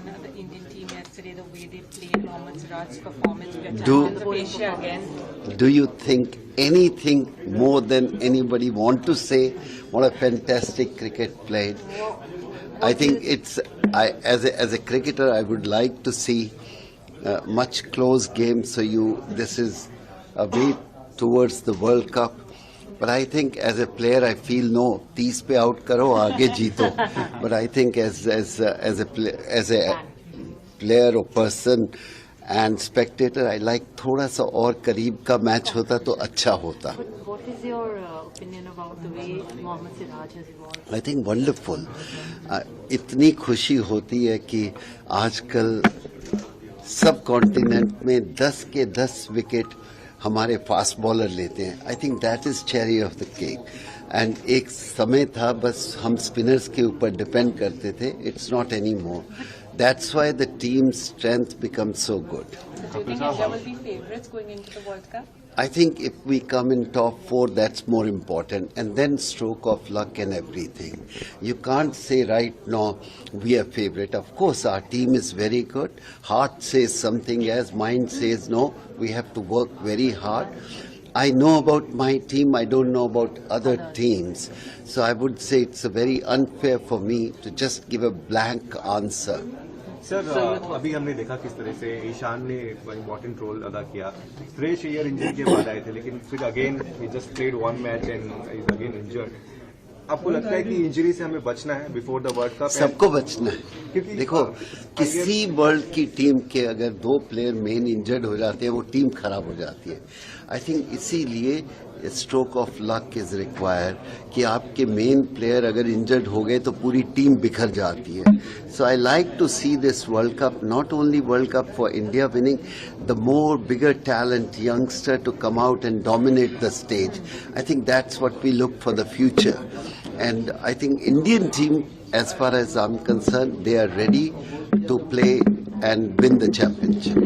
on the Indian team yesterday, the way they played, Mohammad Siraj's performance, Asia again. Do you think anything more than anybody want to say what a fantastic cricket played? I think as a cricketer, I would like to see much close game. So this is a way towards the World Cup. But I think as a player, I feel no, 30 पे out करो, आगे जीतो. But I think as a player or person and spectator, I like थोड़ा सा और करीब का match होता तो अच्छा होता. What is your opinion about the way Mohammad Siraj has evolved? I think wonderful. इतनी खुशी होती है कि आजकल सब कॉन्टिनेंट में 10 के 10 विकेट हमारे फास्ट बॉलर लेते हैं. I think that is cherry of the cake. And एक समय था बस हम स्पिनर्स के ऊपर डिपेंड करते थे. It's not any more. That's why the team strength becomes so good. Do you think India will be favourites going into the World Cup? I think if we come in top 4, that's more important, and then stroke of luck and everything. You can't say right now we are favourite. Of course, our team is very good. Heart says something else, mind says no. We have to work very hard. I know about my team, I don't know about other teams. So I would say it's very unfair for me to just give a blank answer. Sir अभी हमने देखा किस तरह से ईशान ने important role अदा किया. Shreyas Iyer injury के बाद आए थे, लेकिन फिर again he just played one match and is again injured. आपको लगता है कि इंजरी से हमें बचना है बिफोर द वर्ल्ड कप? सबको बचना है. क्योंकि देखो किसी वर्ल्ड की टीम के अगर 2 प्लेयर मेन इंजर्ड हो जाते हैं वो टीम खराब हो जाती है. आई थिंक इसीलिए stroke of luck is required कि आपके मेन प्लेयर अगर इंजर्ड हो गए तो पूरी टीम बिखर जाती है. So I like to see this world cup, not only world cup for India winning, the more bigger talent youngster to come out and dominate the stage. I think that's what we look for the future. And I think Indian team, as far as I'm concerned, they are ready to play and win the championship.